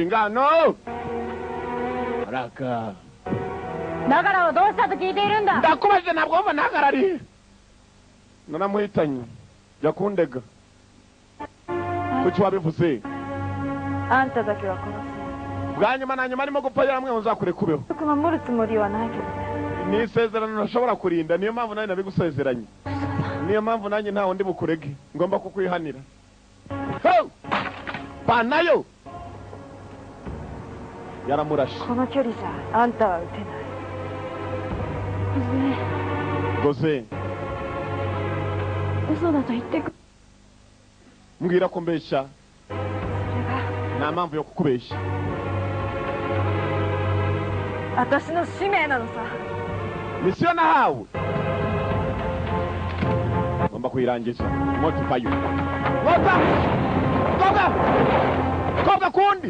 ingano araka nagaraをどうしたと聞いているんだ。ndakubaje ntabwo wumva nagara ari naramuhitanye jya kundega kuki wabivuzeあんただけは殺す。bwa nyuma na nyuma arimo gupfa yaramwe uzakure kubeho 守るつもりはないけどね。ni isezerano ntashobora kurinda niyo mpamvu nanjye nabigusezeranye niyo mpamvu nanjye nta wundi bukurege ngomba kukwihanira banayo yaramurashe この距離じゃあんたは撃てない。goze 嘘だと言ってく。 mbwira ko mbeshya それが nta mpamvu yo kukubeshya 私の使命なのさ。 misiyo nahawe ngomba kuyirangiza moti payo wota koga kundi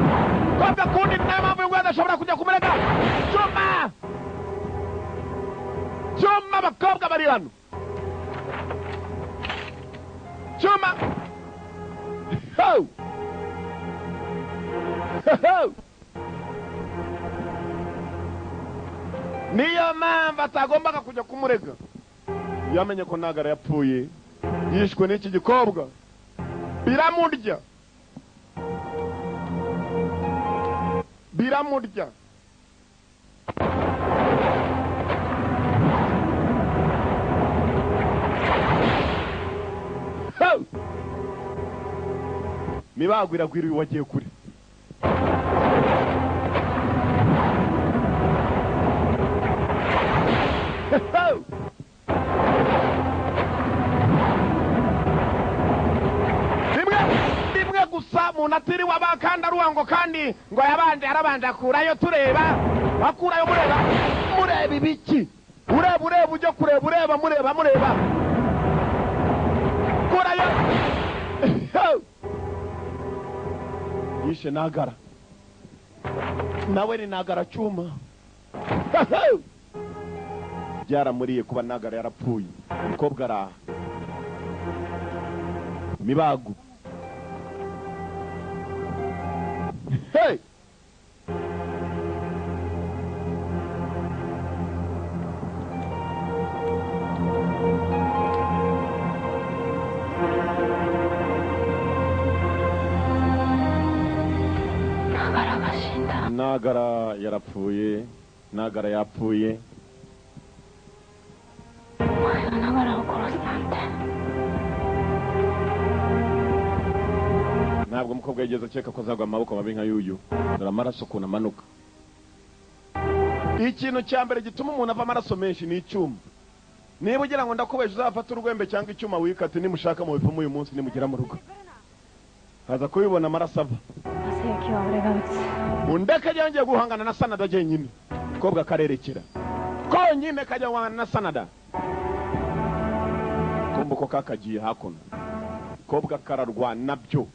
nta mpamvu yo adashobora kujya kumurega cyuma abakobwa bari hano cyuma niyo mpamvu atagombaga kujya kumurega yamenye ko nagara yapfuye yishwe n'iki gikobwa biramurya mibago iragwira uyu wagiye kure rimwe gusa umuntu atiriwe abakanda ruhango kandi ngo yarabanje akurayo tureba akurayo mureba ibiki ureba ujya kureba ureba mureba kurayo yishe nagara nawe ni nagara cyuma byaramuriye kuba nagara yarapfuye umukobwa araha mibago nagara yarapfuye nagara yapfuye nagaraを殺すなんて ntabwo umukobwa yigeze akeka ko azagwa amaboko mabi nka yuyu dore amaraso ukuntu amanuka ikintu cya mbere gituma umuntu ava amaraso menshi ni icyuma niba ugira ngo ndakubeshe uzafata urwembe cyangwa icyuma wikate nimushaka mu bipfumu uyu munsi nimugera mu rugo haza kubibona amaraso ava undeke yongeye guhangana na sanada jyenyine umukobwa akarerekera konyine kajya guhangana na sanada kumva ko kakagiye hakuno umukobwa kararwana nabyo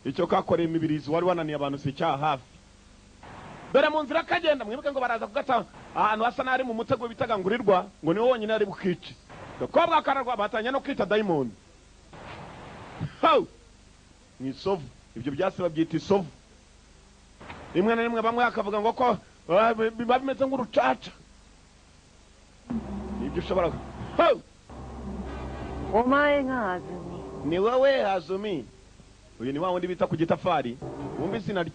icyo kakoreye imibirizi wari wananiye abantu si icyaha hafi dore mu nzira kagenda mwibuke ngo baraza kugata ahantu hasa n'ari mu mutego bitagangurirwa ngo niwo wonyine ari bukice umukobwa kararwa batanya no kwita dayimoni mu isovu ibyo byase babyita isovu rimwe na rimwe bamwe bakavuga ngo ko biba bimeze nk'urucaca ibyo ushobora omae ga Azumi ni wowe Azumi uyu ni wa wundi bita ku gitafari wumva izina rye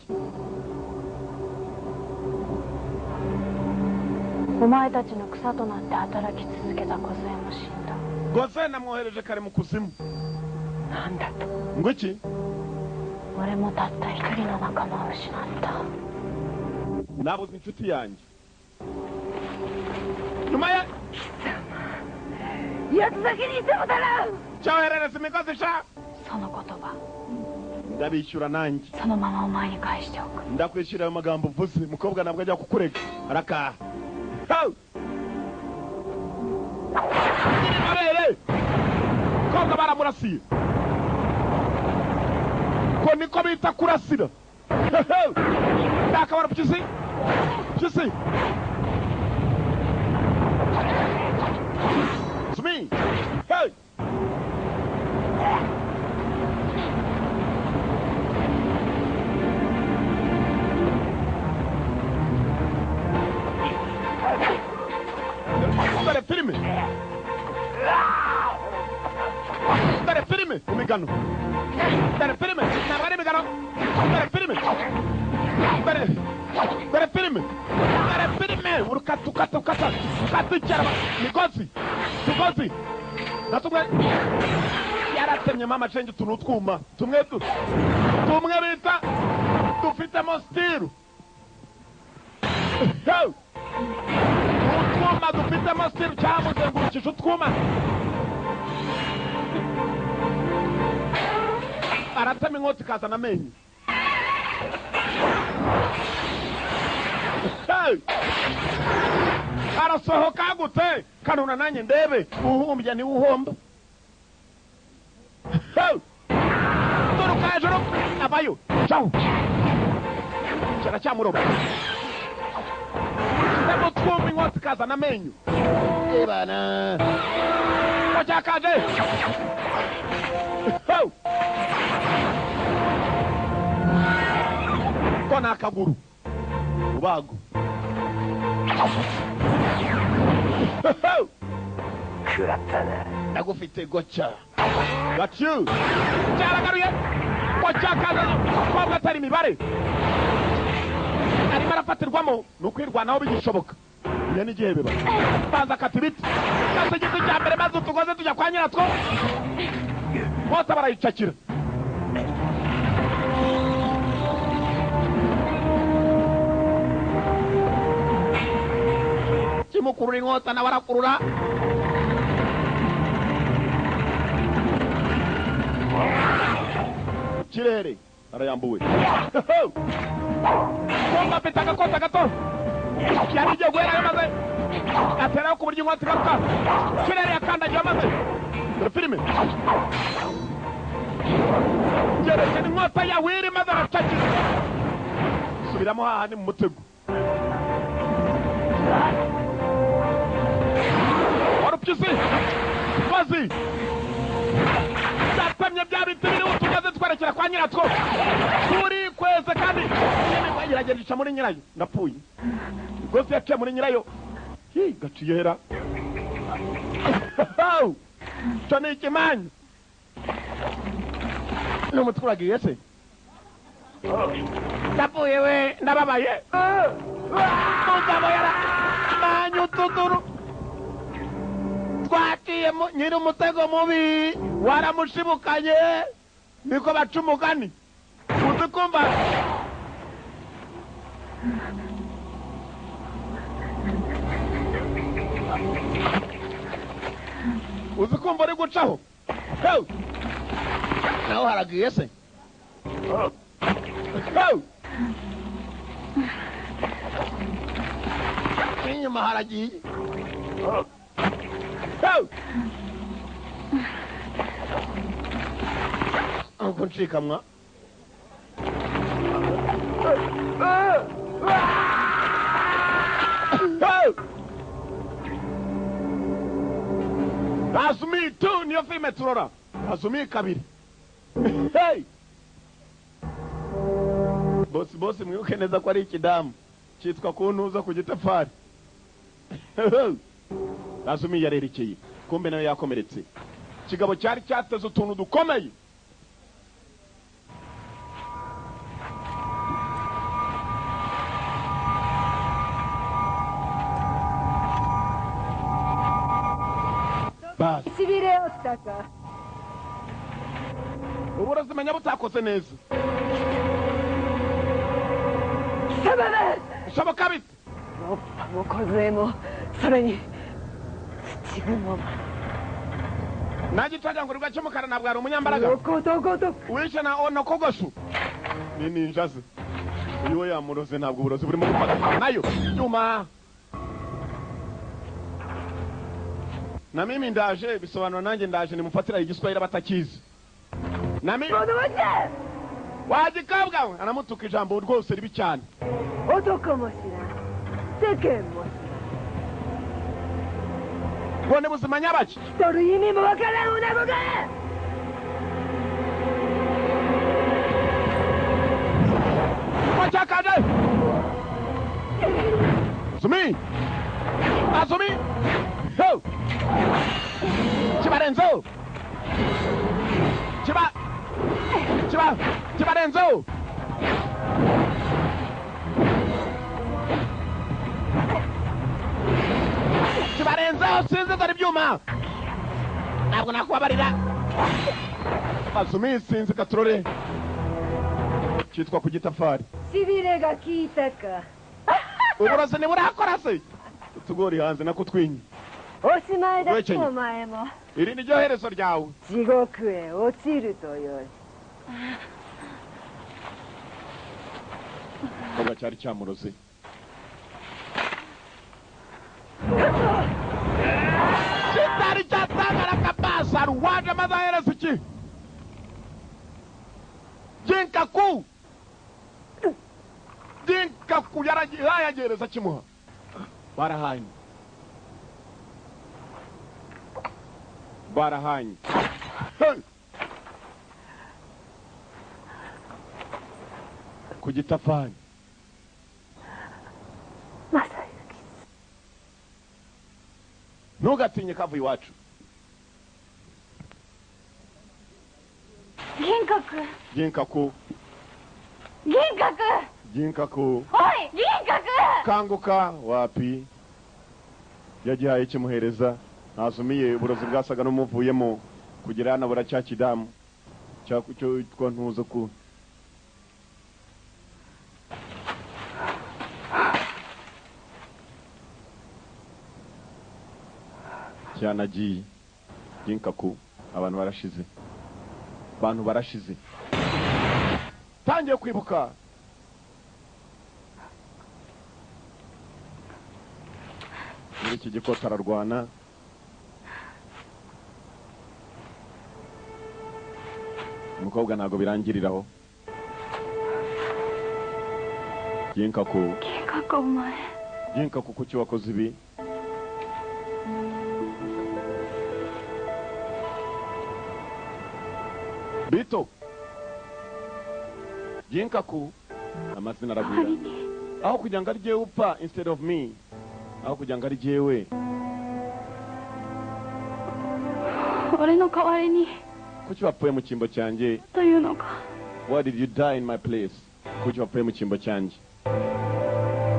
お前たちの草となって働き続けた小杖も死んだ。 goze namwohereje kare mu kuzimu なんだと ngo iki 俺もたった一人の仲間を失った。 nabuze inshuti yanjye nyuma ya やつ先にいてもだな。 cyoherereza imigozi sha その言葉 ndabishyura nanjye そのままお前に返しておく。 ndakwishyura ayo magambo uvuze umukobwa ntabwo ajya kukurega arakaha arere umukobwa baramurasiye ko niko bita kurasira ndakabara mpyisi Zumi hey imigano dore filime ntabwo ari imigano dore filime dore filime urukata ukaducyara migozi tugozi natumwe yaratemye mama cenje utuntu twuma tumwe bita dufitemo stiru utwuma dufitemo stiru cyamuzengurukije utwuma aratema inkota ikazana amenyo arasohoka gute kanuna nanjye ndebe uhumbya ni uhomba turuka hejuru avayo ciao cyara cyamuroba ndemo twumva inkota ikazana amenyo ebana wacyakaje ko ni akaguru ubago ndagufite gocya gacyu cyaragaruye gocya kaza kwabwa atari imibare arimo arafatirwamo ni ukwirwanaho bigishoboka iyo ni igihe biba banza akata ibiti kase igiti cya mbere maze utugoze tujya kwa nyiratwo bose barayicakira kimukurura inkota nawe arakurura kirere arayambuwe kumva afite agakota gato yari igiye guhera maze ateraho ku buryo inkota igaruka kirere yakandagiye maze dore filime yerekana inkota yawiri maze aracakira subiramo hahandi mu mutego warupyisi bazi zatamye bya biti biri utugaze twerekera kwa nyiratwo turi kweze kandi iragenda ica muri nyirayo ndapfuye rwose yaciye muri nyirayo gaciye hera cyo ni ikimanyu ni umutwe uragiye se ndapfuye we ndababaye mugabo manyu tuturu twatiye nyiri umutego mubi waramushibukanye niko baca umugani uzi kumva uri gucaho naho haragiye se inyuma haragiye uko nshikamwa Azumi tu niyo filime turora Azumi kabiri bosi mwibuke neza ko ari ikidamu cyitwa kuntuza ku gitafari Azumi yarerekeye kumbe nawe yakomeretse kigabo cyari cyateze utuntu dukomeye Sibire ostaka uburozi menya butakoze neza sababa shoboka bite mukozemo soreni Chibumo Naji twagira ngo rwa cyumukara nabwo ari umunyambaraga koto wishe na ono kogoshu ni ninjaze uyu we yamuroze ntabwo uburozi burimo gufata nayo nyuma na mimi ndaje bisobanura nanjye ndaje nimufatira igiswahili batakizi na mimi wagikabwa anamutuka ijambo rwose ribi cyane otokomoshira sekemo bone buzima nyabaki toruyini mubakala unabuga Wachakaje Azumi Azumi Ho Chibarenzo Chiba kibarenzeho sinzi dore ibyuma ntabwo nakubabarira Azumi sinzi katurore cyitwa ku gitafari kibihe ga kitaka uburozi ntiburakora se utugori hanze nako twinyi oshimaye da omae mo iri ni ryo herezo ryawe jigoku e ochiru toyo koga cyari cyamuroze kitari cyatangara kabasa ruwaje amazaherezo iki Jinkaku yaragereza kimuha barahanye ku gitafari ntugatinye kavu iwacu Jinkaku Oi, Ginkaku! Kanguka wapi yagihaye kimuhereza Azumiye uburozi bwasaga n'umuvuyemo kugira hano buracyakidamu cyo twa ntuzo ku cyanagiye Jinkaku abantu barashize tangiye kwibuka muri iki gikota ararwana umukobwa ntago birangiriraho Jinkaku kuki wakoze ibi Bito Jinkaku amazina aragwira aho kugira ngo arye upfa instead of me aho kugira ngo ari jewe Ore no kawari ni kuki wapfuye mu cyimbo cyanjye Why did you die in my place kuki wapfuye mu cyimbo cyanjye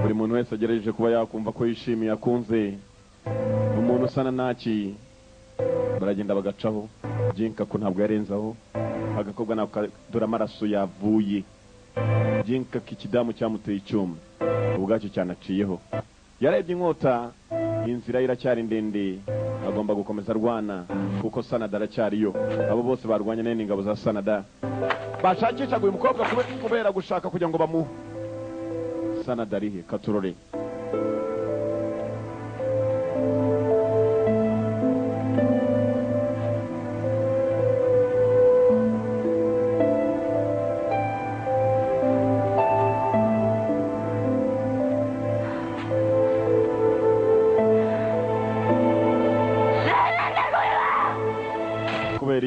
buri muntu wese agerageje kuba yakumva ko yishimiye akunze umuntu usana naki baragenda bagacaho Jinkaku ntabwo yarenzaho agakobwa nako dore amaraso yavuye Jinkaku ikidamu cyamuteye icyuma ubwacyo cyanaciyeho yarebye inkota inzira iracyari ndende agomba gukomeza arwana kuko Sanada aracyariyo abo bose barwanya nene ingabo za Sanada bashakisha uyu mukobwa kubera gushaka kugira ngo bamuhe Sanada arihe katurore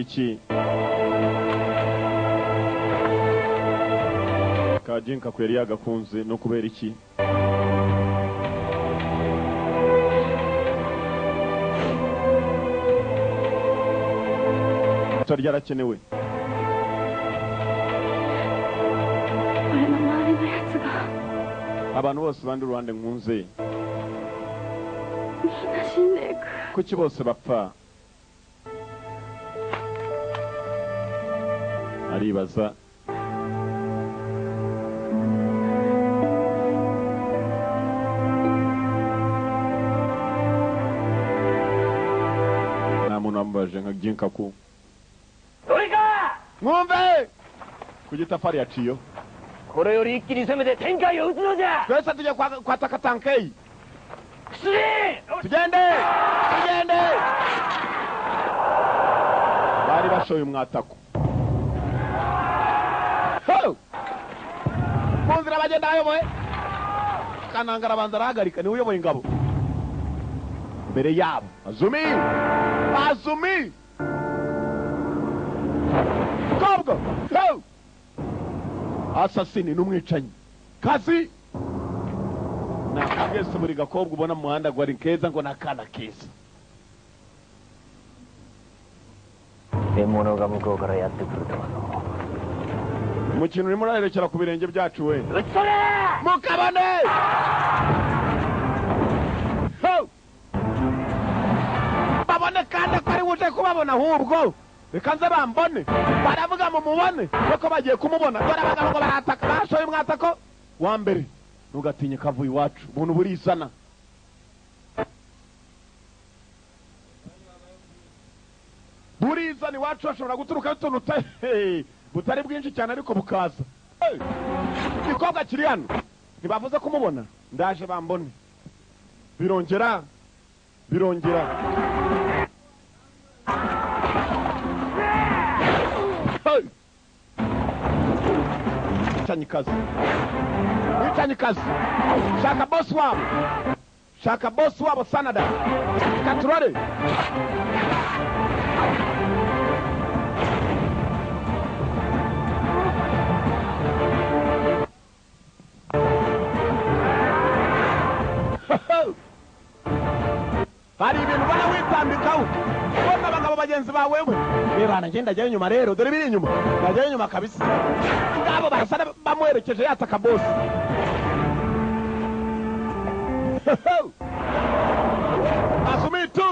iki ka Jinkaku yari yagakunze no kubera iki tarya arakenewe abantu bose bandi uruhande nkunze kuki bose bapfa aribaza nta muntu wamubaje nka Jinkaku mwumve ku gitafari yaciyo kore yori ikiri semete tenkaiを打つのじゃtwese tujya kwataka tankei tugende bari bashoye umwatako munzira bagenda ayoboye kanangara abanza arahagarika niwe uyoboye ingabo mbere yabo Azumi kobwa asasini n'umwicanyi kazi nakagese buri gakobwa ubona mu muhanda gwari keza ngo nakana keza 獲物が向こうからやってくるとはの umukino urimo uraherekera ku birenge byacu we utsore mukabane babone kandi ko ari buje kubabona ahubwo reka nze bambone baravuga mu mubone kuko bagiye kumubona dore abagabo ngo barataka bashoye umwatako wa mbere ntugatinye kavuye iwacu ubuntu burizana burizana iwacu bashobora guturuka utuntu butari bwinshi cyane ariko bukaza igikobwa kiri hano ntibavuze kumubona ndaje bambone birongera Wicanyikazi shaka boss wabo Sanada katurore hari ibintu bana witambikaho ubona abagabo bagenzi bawe we reba ngenda ajyayo inyuma rero dore biri inyuma ajyayo inyuma kabisa ngabo barasana bamwerekeje yataka boss Asumitu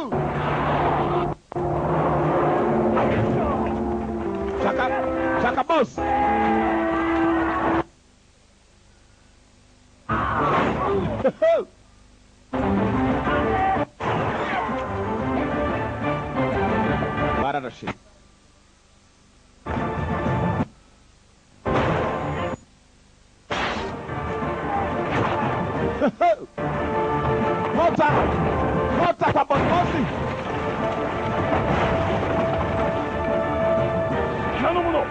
Shaka boss bararashe Mota kwa bosi Nano muno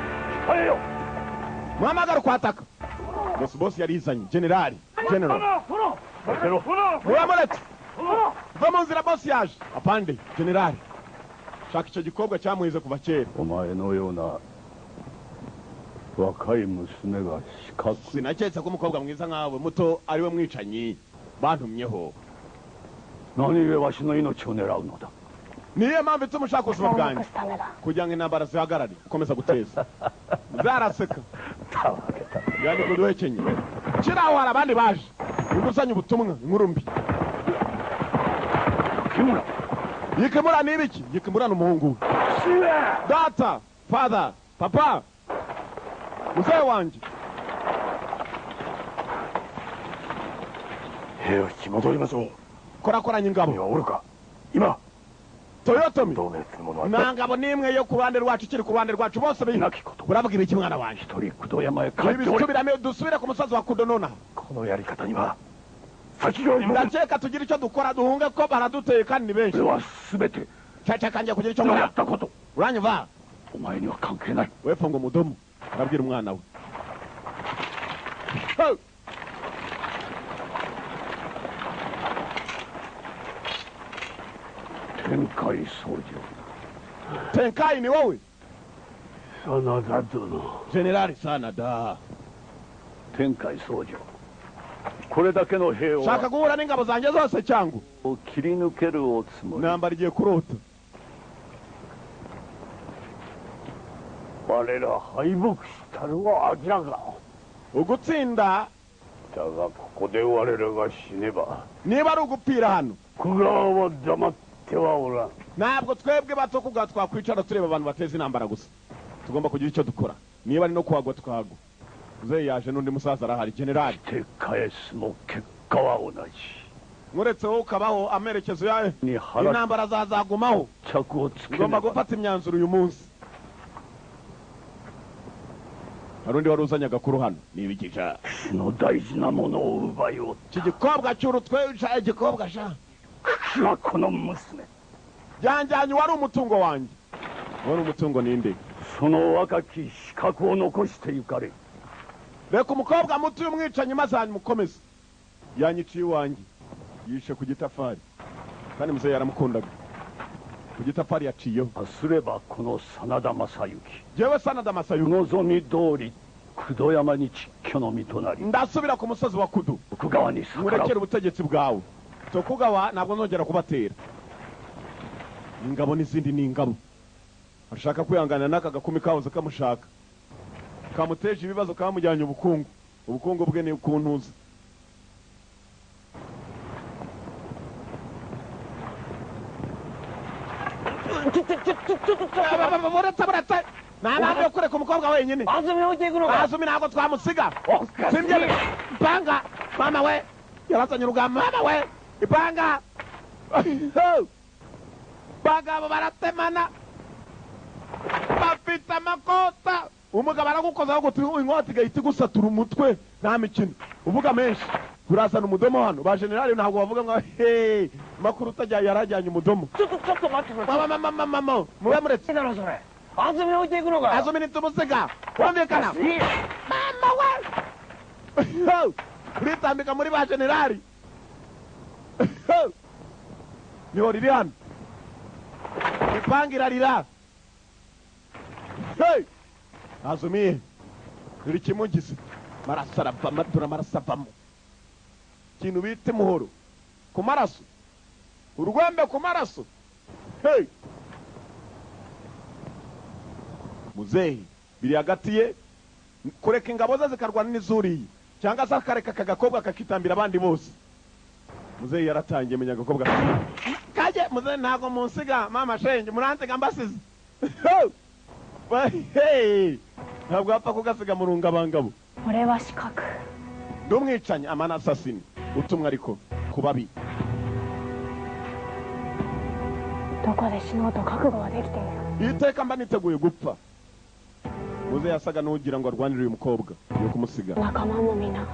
hayo Muhamagara kwataka bosi yarizanye general Muhamagara vamos nzira bosi yaje apande general shaka icyo gikobwa cyamuhize kuva kera omae no yona wakai musume ga shikaku sinaketse ko umukobwa mwiza nkawe muto ari we mwicanyi bantumyeho nani we washi no inochi o nerau no da niyo mpamvu ituma ushaka ubuzima bwanjye kugira ngo intambara zihagarare ukomeza guteza zaraseka yani kuduhekenye kiraho hari abandi baje inguzanye ubutumwa inkuru mbi kimura yikemura n'ibiki yikemura n'umuhungu data father papa muzee wanjye heyo kimodorimaso korakoranya ingabo yoruka ima Toyotomi donetse mono nangabo nimwe yo ku ruhande rwacu kiri ku ruhande rwacu bose uravuga ibiki mwana wanjye tori kudo yamaye ibisubirame dusubire ku musozi wa kudonona kono yarikata ni ba sakiyo ndakeka tugira icyo dukora duhunge ko baraduteye kandi ni benshi wasubete cyaca kanjye kugira icyo nkora yattakoto uranyumva omae ni wa kanke nai wepfo ngo mudomo arabwira umwana we tenkai sojo Tenkai ni wowe sanada dono generali Sanada tenkai sojo kore dake no hei shaka guhura n'ingabo zanjye zose cyangwa o kirinukeru o tsumori nambara igiye kurota warera haibuku shitaru wa akiraga ugutsinda daga koko de warera ga shineba niba ari ugupfira hano kugawa wa damatte wa ora ntabwo twebwe bato kuga twakwicara tureba abantu bateza intambara gusa tugomba kugira icyo dukora niba ari no kuhagwa twagwa uze yaje n'undi musaza arahari generali tekaye sumo kekka wa onaji muretse wowe ukabaho amerekezo yawe ni hara intambara zazagumaho chaku o tsukene ugomba gufata imyanzuro uyu munsi hari undi wari uzanye agakuru hano nibigisha no daiji na mono o ubayo iki gikobwa cy'urutwe igikobwa sha shira kono musume byanjyanye wari umutungo wanjye wari umutungo ninde sono wakaki shikaku o nokoshite yukare reka umukobwa muto y'umwicanyi maze mukomeze yanyiciye iwanjye yishe ku gitafari kandi muzehe yaramukundaga ku gitafari yaciyeho asureba kono sanada masayuki jewe Sanada Masayuki nozomi dori kudoyama ni chikyo no mitonari ndasubira ku musozi wa Kudu okugawa ni sakara murekere ubutegetsi bwawe tokugawa ntabwo nzongera kubatera ingabo n'izindi ni ingabo ashaka kwihangana n'aka gakumi kahoze kamushaka kamuteje ibibazo kamujyanye ubukungu bwe ni ukuntuza. buretse ntabwo kureka umukobwa wenyine. Azumi ntabwo twamusiga. Simbyebe ipanga mama we yarazanye urugamba mama we ipanga. Bagabo baratemana bafite amakota. Umugabo aragukozaho ngo inkota igahita igusatura umutwe nta mikino uvuga menshi. Turazana umudomo hano ba generali ntabwo bavuga ngo hey makuru utajya yarajyanye umudomo. Mama mube muretse. Azumi nitumusiga wumvikana mama we uritambika muri ba generali. Niho riri hano ipanga irarira. Azumi riri kimugize marasarabama marasabamu kintu bite muhoro ku maraso urwembe ku maraso. Muzehe biri hagati ye kureka ingabo ze zikarwana n'izuriye cyangwa se akareka kagakobwa kakitambira abandi bose. Muzehe yaratangiye menya agakobwa kaje muzehe ntago munsiga mama shenge muransiga mbasize. Ntabwo apfa kugasiga mu rungabangabo. Ureba shikaku Ndumwicanye amana assassin utumwa ariko kubabi. どこで死のうと覚悟はできている。 Iteka mba niteguye gupfa. Muze yasaga n'ugira ngo arwanire uyu mukobwa yo kumusiga. 仲間もみんな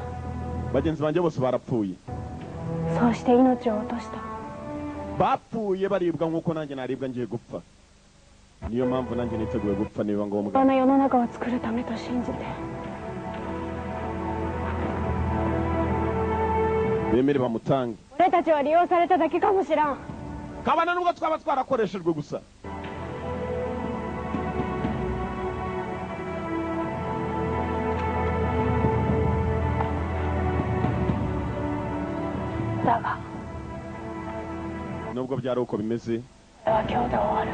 Bagenzi banjye bose barapfuye. そうして命を落とした。 Bapfuye baribwa nkuko nanjye naribwa ngiye gupfa. Niyo mpamvu nanjye niteguye gupfa niba ngombwa. この世の中を作るためと信じて。 Bemere bamutange. 俺たちは利用されただけかもしらん。 Kabana nubwo twaba twarakoreshejwe gusa. だが Nubwo byari uko bimeze. それは今日で終わる。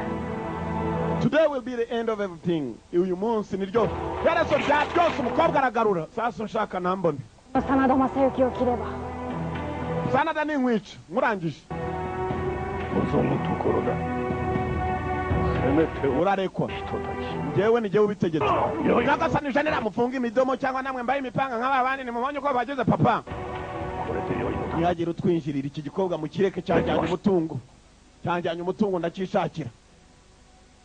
Today will be the end of everything. Uyu munsi niryo yaraso bya byose umukobwa aragarura. Sasa nshaka nambone. 真田正幸を切れば Sanada ni nkwica murangije. 望むところだ。せめてUrarekwa. 人たち。 Njyewe ni jyewe ubitegetse. Nyagasani janira mufunga imidomo cyangwa namwe mbaye imipanga nk'aba bandi nimubonye ko bageze papa. これで良いのだ。 Ntiyagira utwinjirira iki gikobwa mu kireke cyajyanye umutungo. Cyajyanye umutungo ndakishakira.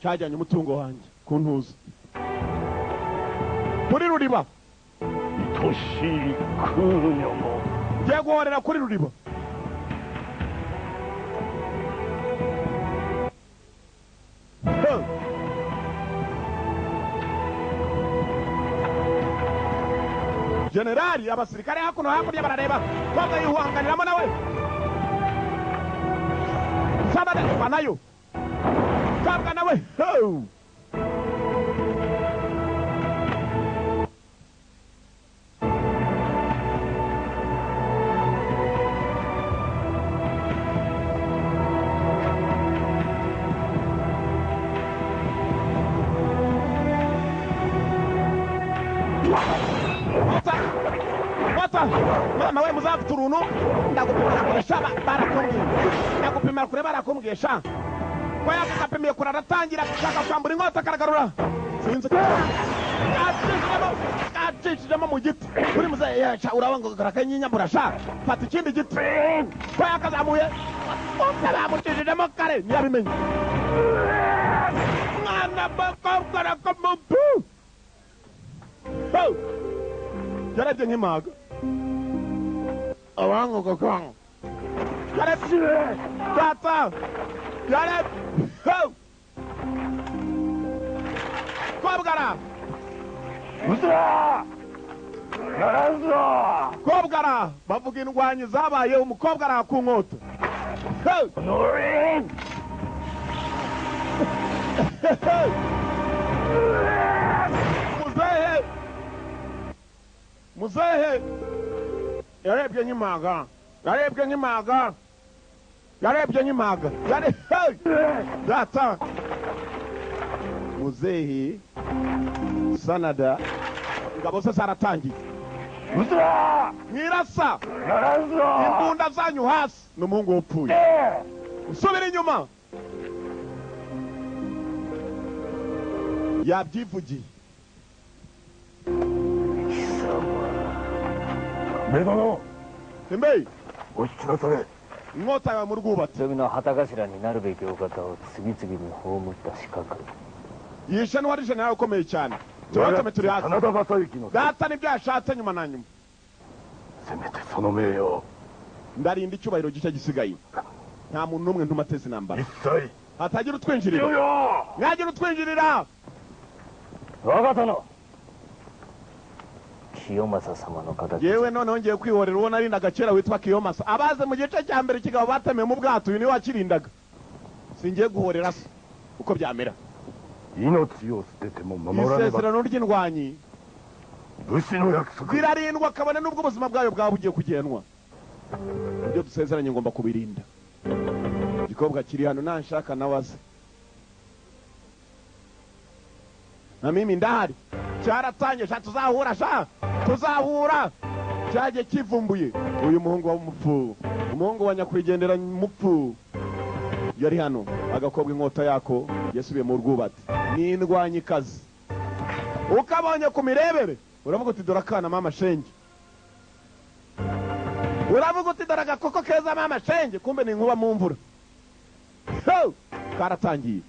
Cyajyanye umutungo wanjye kuntuza. Kuri ruriba. 愛しいクール女も。 Ngiye guhorera kuri ruriba. Generali abasirikare hakuno hakurya barareba koga yihuhanganiramo nawe. Sabade banayo. Kabwa nawe. Mama we muzafite uruntu ndagupimira kuresha barakumbwiye. Ndagupimira kure barakumbwisha. Ko yakapimiye kure aratangira gushaka kwambura inkota karagarura. Sinzi atishijemo mu giti. Kuri muze yacha urabanga karakanyinya murasha. Fata ikindi giti. Ko yakazamuye. Bamushijemo kare nyabimenye. Mwana bakora kamubu. Yarebye nk'impaga. Abango kakang. Yarebye. Tata. Yarebye. Kobgara. Uza! Narazo! Kobgara. Bavuga indwanyi zabaye umukobwa arakunkota. Norin! Muzehe. Muzehe. Yarebye nk'impaga. Yarebye nk'impaga. Yarebye nk'impaga. Data. Muzehe Sanada ingabo ze zaratangiye Uzura! mwirasa Narazo! imbunda zanyu hasi n'umuhungu wapfuye usubira inyuma yabyivugiye Medono! Sembei お引きなされ。 inkota yawe mu rwubatsi 次の旗頭になるべきお方を次々に葬った資格 yishe n'uwari jenerali ukomeye cyane tubatame turi hasi 真田正幸の data nibyo yashatse nyuma na nyuma せめてその名誉 ndarinda icyubahiro gishya gisigaye nta muntu n'umwe ntumateze intambara 一切 hatagira utwinjirira よ mwagira utwinjirira 我が殿清正様の形 yewe noneho ngiye kwihorera uwo narindaga kera witwa kiyomasa abaze mu gice cya mbere kigabo batemeye mu bwato uyu niwe wakirindaga singiye guhorera se uko byamera 命を捨てても守らねば isezerano ry'indwanyi 武士の約束 birarindwa kabone n'ubwo ubuzima bwayo bwaba bugiye kugenwa ibyo dusezeranye ngomba kubirinda igikobwa kiri hano nanshaka nawe aze na mimi ndahari cyaratangiye sha tuzahura sha tuzahura cyagiye kivumbuye uyu muhungu wa mupfu umuhungu wa nyakwigendera mupfu yari hano agakobwa inkota yako yasubiye mu rwubati n'indwanyikazi ukabonye ku mirebere uravuga uti dore akana mama shenge uravuga uti dore agakoko keza mama shenge kumbe ni inkuba mu mvura karatangiye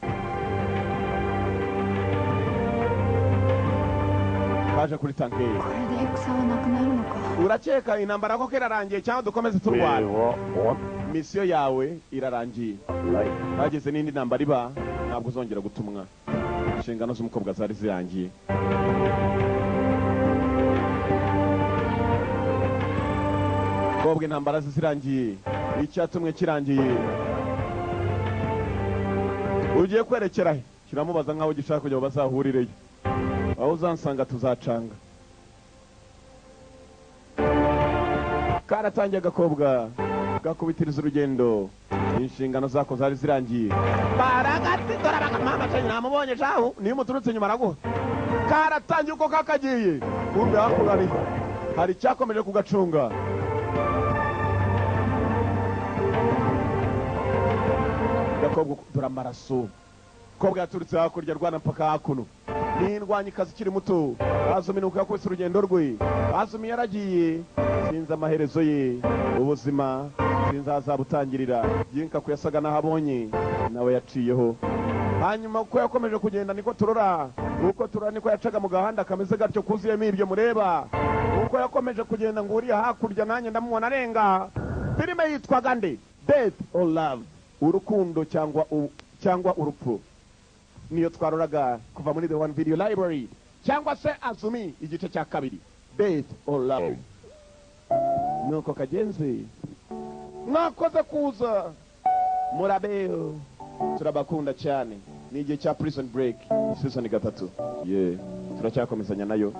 kaje kuri tankeri これで戦はなくなるのか urakeka intambara koko irarangiye cyangwa dukomeze 命 turwana は終わっ misiyo yawe irarangiye たない hageze n'indi ntambara iba ntabwo uzongera gutumwa inshingano z'umukobwa zari zirangiye kobwa intambara ze zirangiye icyatumwe kirangiye ugiye kwerekera he kiramubaza nk'aho gishaka kugira ngo bazahurireyo aho uzansanga tuzacanga karatangiye agakobwa gakubitiriza urugendo inshingano zako zari zirangiye baragatsitora bakamama cyane namubonye jaho niyo muturutse inyuma araguha karatangiye uko kakagiye kumbe hakurari hari icyakomeje kugacunga gakobwa dore amaraso kobwa yaturutse hakurya rwana mpaka hakuno n'indwanyikazi ikiri muto azumi nuko yakubise urugendo rwe azumi yaragiye sinzi amaherezo ye ubuzima sinzi azabutangirira yinka ko yasaga n'aho abonye nawe yaciyeho hanyuma uko yakomeje kugenda niko turora uko turora niko yacaga mu gahanda kameze gatyo kuzuyemo ibyo mureba uko yakomeje kugenda ngo uriya hakurya nanjye ndamubona arenga filime yitwaga nde death or love urukundo cyangwa urupfu niyo twaroraga kuva muri the one video library cyangwa se azumi igice cya kabiri death or love nuko kagenzi mwakoze kuza murabeho turabakunda cyane ni igihe cya prison break season 3 turacyakomezanya nayo